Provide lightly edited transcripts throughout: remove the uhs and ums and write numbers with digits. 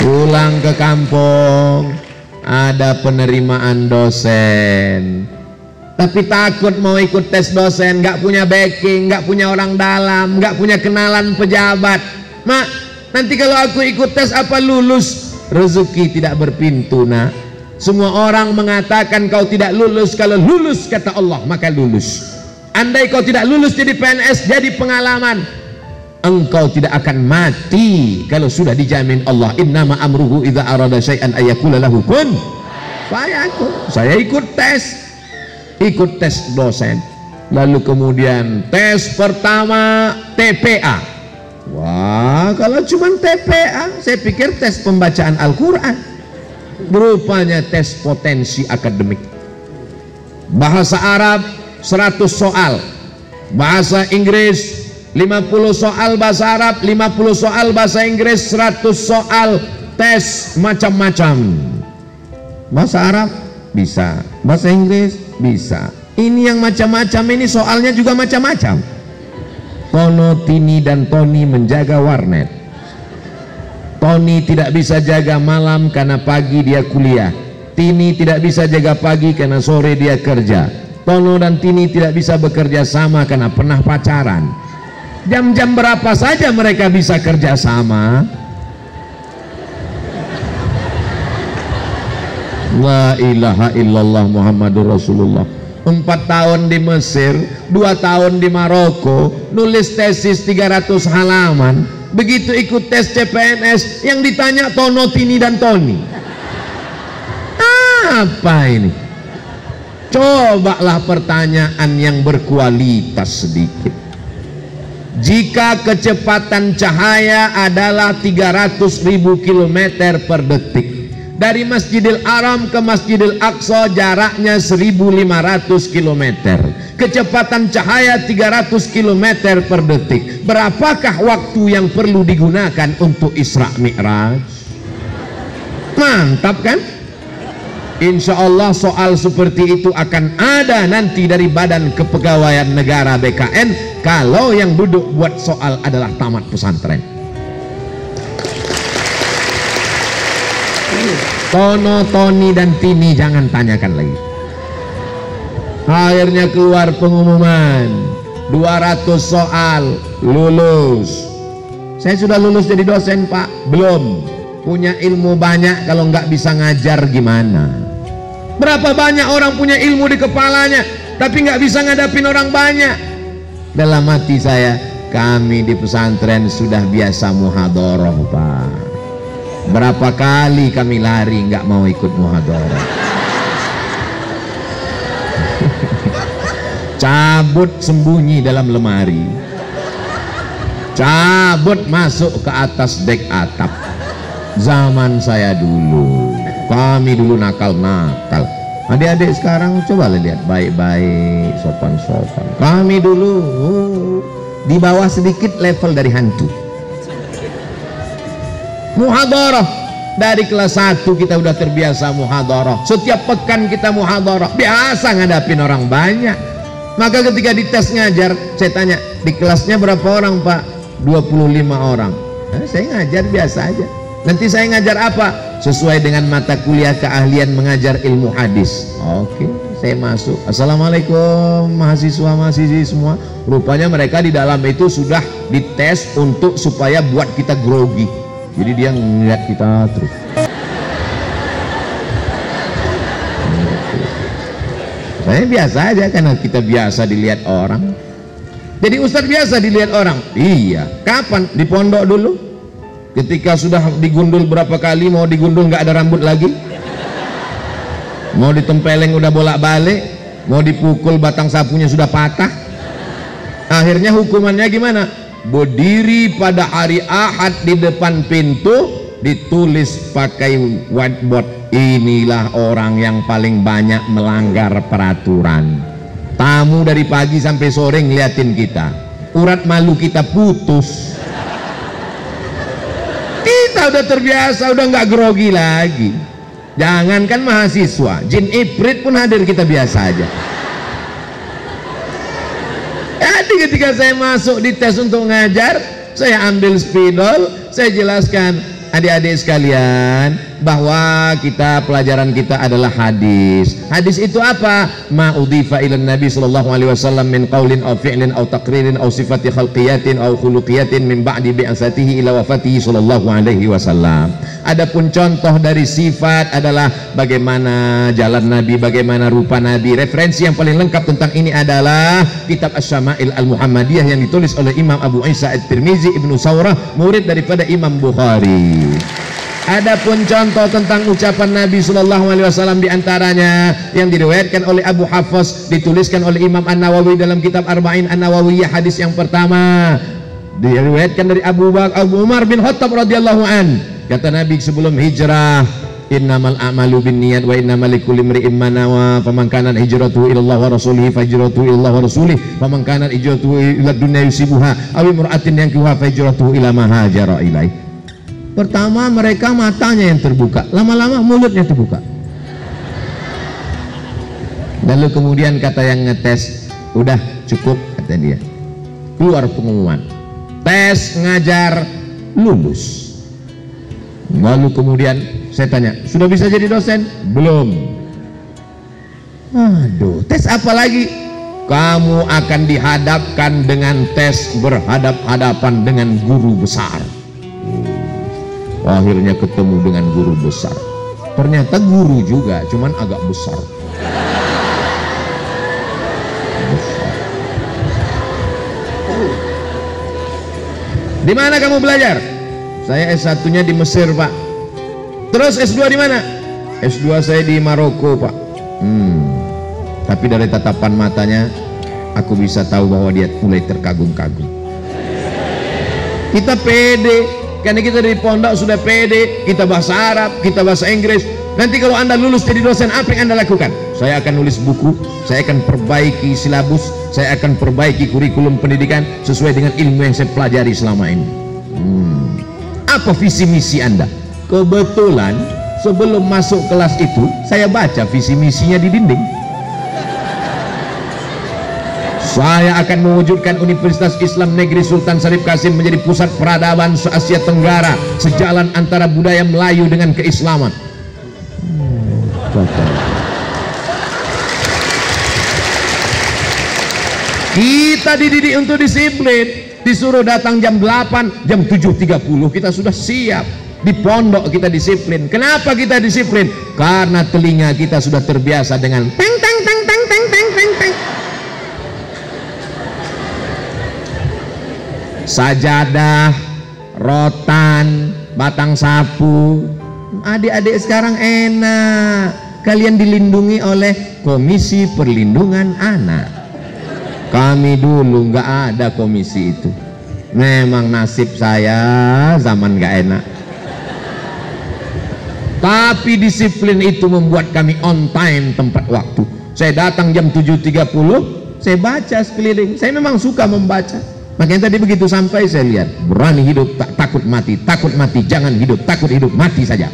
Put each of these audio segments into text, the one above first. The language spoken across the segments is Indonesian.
Pulang ke kampung, ada penerimaan dosen, tapi takut mau ikut tes dosen, nggak punya backing, nggak punya orang dalam, nggak punya kenalan pejabat. Mak, nanti kalau aku ikut tes apa lulus? Rezeki tidak berpintu, nak. Semua orang mengatakan kau tidak lulus, kalau lulus kata Allah maka lulus. Andai kau tidak lulus jadi PNS, jadi pengalaman. Engkau tidak akan mati kalau sudah dijamin Allah. Innama amruhu idza arada syai'an ayyakula lahu kun fayakun. Saya ikut tes dosen. Lalu kemudian tes pertama TPA. Wah, kalau cuma TPA, saya pikir tes pembacaan Al-Quran. Rupanya tes potensi akademik. Bahasa Arab 100 soal, bahasa Inggris 50 soal bahasa Arab, 50 soal bahasa Inggris, 100 soal tes macam-macam. Bahasa Arab bisa, bahasa Inggris bisa. Ini yang macam-macam ini soalnya juga macam-macam. Tono, Tini dan Tony menjaga warnet. Tony tidak bisa jaga malam karena pagi dia kuliah. Tini tidak bisa jaga pagi karena sore dia kerja. Tono dan Tini tidak bisa bekerja sama karena pernah pacaran. Jam-jam berapa saja mereka bisa kerja sama? La ilaha illallah Muhammadur Rasulullah. 4 tahun di Mesir, 2 tahun di Maroko, nulis tesis 300 halaman. Begitu ikut tes CPNS, yang ditanya Tono, Tini dan Tony. Apa ini? Cobalah pertanyaan yang berkualitas sedikit. Jika kecepatan cahaya adalah 300.000 km per detik, dari Masjidil Haram ke Masjidil Aqsa jaraknya 1.500 km, kecepatan cahaya 300 km per detik. Berapakah waktu yang perlu digunakan untuk Isra Mi'raj? Mantap kan? Insya Allah soal seperti itu akan ada nanti dari Badan Kepegawaian Negara BKN kalau yang duduk buat soal adalah tamat pesantren. Tono, Tony dan Tini jangan tanyakan lagi. Akhirnya keluar pengumuman 200 soal lulus. Saya sudah lulus jadi dosen, Pak. Belum. Punya ilmu banyak, kalau nggak bisa ngajar gimana? Berapa banyak orang punya ilmu di kepalanya tapi nggak bisa ngadapin orang banyak. Dalam hati saya, kami di pesantren sudah biasa muhadharah, Pak. Berapa kali kami lari nggak mau ikut muhadharah. Cabut sembunyi dalam lemari, cabut masuk ke atas dek atap. Zaman saya dulu, kami dulu nakal-nakal. Adik-adik sekarang coba lihat baik-baik, sopan-sopan. Kami dulu di bawah sedikit level dari hantu. Muhadharah dari kelas 1 kita udah terbiasa muhadharah. Setiap pekan kita muhadharah, biasa ngadapin orang banyak. Maka ketika dites ngajar, saya tanya, di kelasnya berapa orang, Pak? 25 orang. Saya ngajar biasa aja. Nanti saya ngajar apa? Sesuai dengan mata kuliah keahlian mengajar ilmu hadis. Oke, saya masuk. Assalamualaikum mahasiswa-mahasiswi semua. Rupanya mereka di dalam itu sudah dites untuk supaya buat kita grogi. Jadi dia ngeliat kita terus. Saya biasa aja karena kita biasa dilihat orang. Jadi Ustadz biasa dilihat orang. Iya. Kapan? Di pondok dulu. Ketika sudah digundul berapa kali, mau digundul nggak ada rambut lagi. Mau ditempeleng udah bolak-balik. Mau dipukul batang sapunya sudah patah. Akhirnya hukumannya gimana? Berdiri pada hari Ahad di depan pintu, ditulis pakai whiteboard, inilah orang yang paling banyak melanggar peraturan. Tamu dari pagi sampai sore ngeliatin kita, urat malu kita putus. Kita udah terbiasa, udah nggak grogi lagi. Jangankan mahasiswa, jin ifrit pun hadir kita biasa aja. Jadi ketika saya masuk di tes untuk ngajar, saya ambil spidol, saya jelaskan adik-adik sekalian, bahwa pelajaran kita adalah hadis. Hadis itu apa? Ma udhifa ila Nabi sallallahu alaihi wasallam min qaulin aw fi'lin aw taqririn aw sifati khalqiyatin aw khuluqiyatin min ba'di bi'asatihi ila wafatihi sallallahu alaihi wasallam. Adapun contoh dari sifat adalah bagaimana jalan Nabi, bagaimana rupa Nabi. Referensi yang paling lengkap tentang ini adalah kitab Asy-Syama'il Al-Muhammadiyah yang ditulis oleh Imam Abu Isa At-Tirmizi Ibnu Saurah, murid daripada Imam Bukhari. Adapun contoh tentang ucapan Nabi Sallallahu Alaihi Wasallam diantaranya yang diriwayatkan oleh Abu Hafiz, dituliskan oleh Imam An-Nawawi dalam kitab Arba'in An-Nawawiyah, hadis yang pertama diriwayatkan dari Abu Umar bin Khattab radhiyallahu an. Kata Nabi sebelum hijrah, innamal a'malu binniyat wa innamal likulli imri'in ma nawa, faman kanat hijratuhu ila Allah wa rasulihi fahijratuhu ila Allah wa rasulihi, faman kanat hijratuhu ila dunya yusibuha aw imra'atin yankihuha fahijratuhu ila ma hajara ilaih. Pertama mereka matanya yang terbuka, lama-lama mulutnya terbuka. Lalu kemudian kata yang ngetes, udah cukup, kata dia. Keluar pengumuman, tes ngajar lulus. Lalu kemudian saya tanya, sudah bisa jadi dosen? Belum. Aduh, tes apa lagi? Kamu akan dihadapkan dengan tes berhadap-hadapan dengan guru besar. Akhirnya ketemu dengan guru besar. Ternyata guru juga, cuman agak besar. Di mana kamu belajar? Saya S1-nya di Mesir, Pak. Terus S2 di mana? S2 saya di Maroko, Pak. Tapi dari tatapan matanya aku bisa tahu bahwa dia mulai terkagum-kagum. Kita pede. Karena kita dari pondok sudah pede, kita bahasa Arab, kita bahasa Inggris. Nanti kalau Anda lulus jadi dosen, apa yang Anda lakukan? Saya akan nulis buku, saya akan perbaiki silabus, saya akan perbaiki kurikulum pendidikan sesuai dengan ilmu yang saya pelajari selama ini. Apa visi misi Anda? Kebetulan sebelum masuk kelas itu, saya baca visi misinya di dinding. Saya akan mewujudkan Universitas Islam Negeri Sultan Syarif Kasim menjadi pusat peradaban se-Asia Tenggara, sejalan antara budaya Melayu dengan keislaman. Kita dididik untuk disiplin, disuruh datang jam 8, jam 7.30 kita sudah siap. Di pondok kita disiplin. Kenapa kita disiplin? Karena telinga kita sudah terbiasa dengan teng teng teng teng teng teng teng teng. Sajadah, rotan, batang sapu. Adik-adik sekarang enak, kalian dilindungi oleh Komisi Perlindungan Anak. Kami dulu nggak ada komisi itu. Memang nasib saya zaman nggak enak. Tapi disiplin itu membuat kami on time tempat waktu. Saya datang jam 7.30, saya baca sekeliling. Saya memang suka membaca. Makanya tadi begitu sampai saya lihat, berani hidup tak takut mati, jangan hidup, takut hidup, mati saja.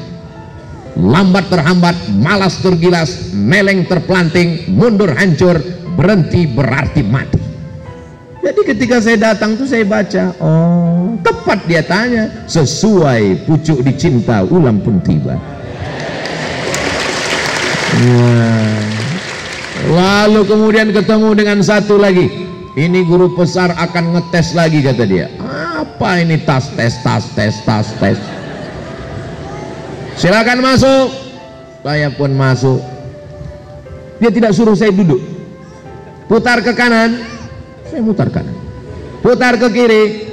Lambat terhambat, malas tergilas, meleng terpelanting, mundur hancur, berhenti berarti mati. Jadi ketika saya datang tuh saya baca, oh tepat dia tanya, sesuai pucuk dicinta ulam pun tiba. Lalu kemudian ketemu dengan satu lagi. Ini guru besar akan ngetes lagi, kata dia. Apa ini tas tes. Silakan masuk. Saya pun masuk. Dia tidak suruh saya duduk. Putar ke kanan, saya putar kanan. Putar ke kiri,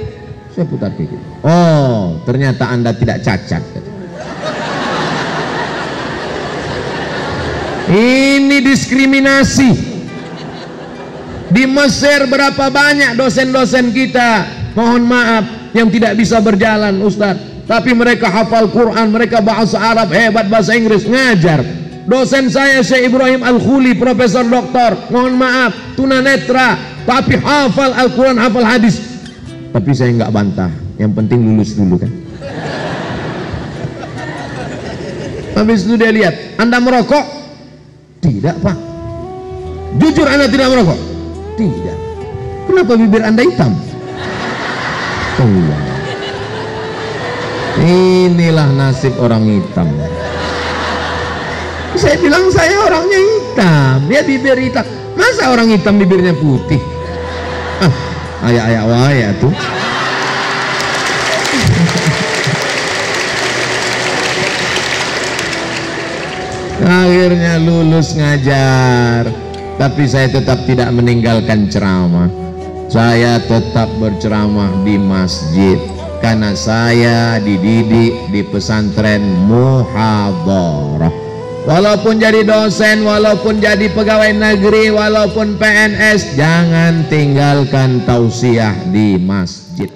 saya putar ke kiri. Oh, ternyata Anda tidak cacat. Ini diskriminasi. Di Mesir berapa banyak dosen-dosen kita, mohon maaf, yang tidak bisa berjalan, Ustaz. Tapi mereka hafal Quran, mereka bahasa Arab hebat, bahasa Inggris, ngajar. Dosen saya Syekh Ibrahim Al-Khuli, Profesor Doktor, mohon maaf, tunanetra, tapi hafal Al-Quran, hafal hadis. Tapi saya nggak bantah, yang penting lulus dulu kan. Habis itu dia lihat, Anda merokok? Tidak, Pak. Jujur Anda tidak merokok? Tidak. Kenapa bibir Anda hitam? Oh. Inilah nasib orang hitam. Saya bilang saya orangnya hitam, dia bibir hitam. Masa orang hitam bibirnya putih? Ayak-ayak waya tuh. Akhirnya lulus ngajar, tapi saya tetap tidak meninggalkan ceramah. Saya tetap berceramah di masjid karena saya dididik di pesantren muhadharah. Walaupun jadi dosen, walaupun jadi pegawai negeri, walaupun PNS, jangan tinggalkan tausiah di masjid.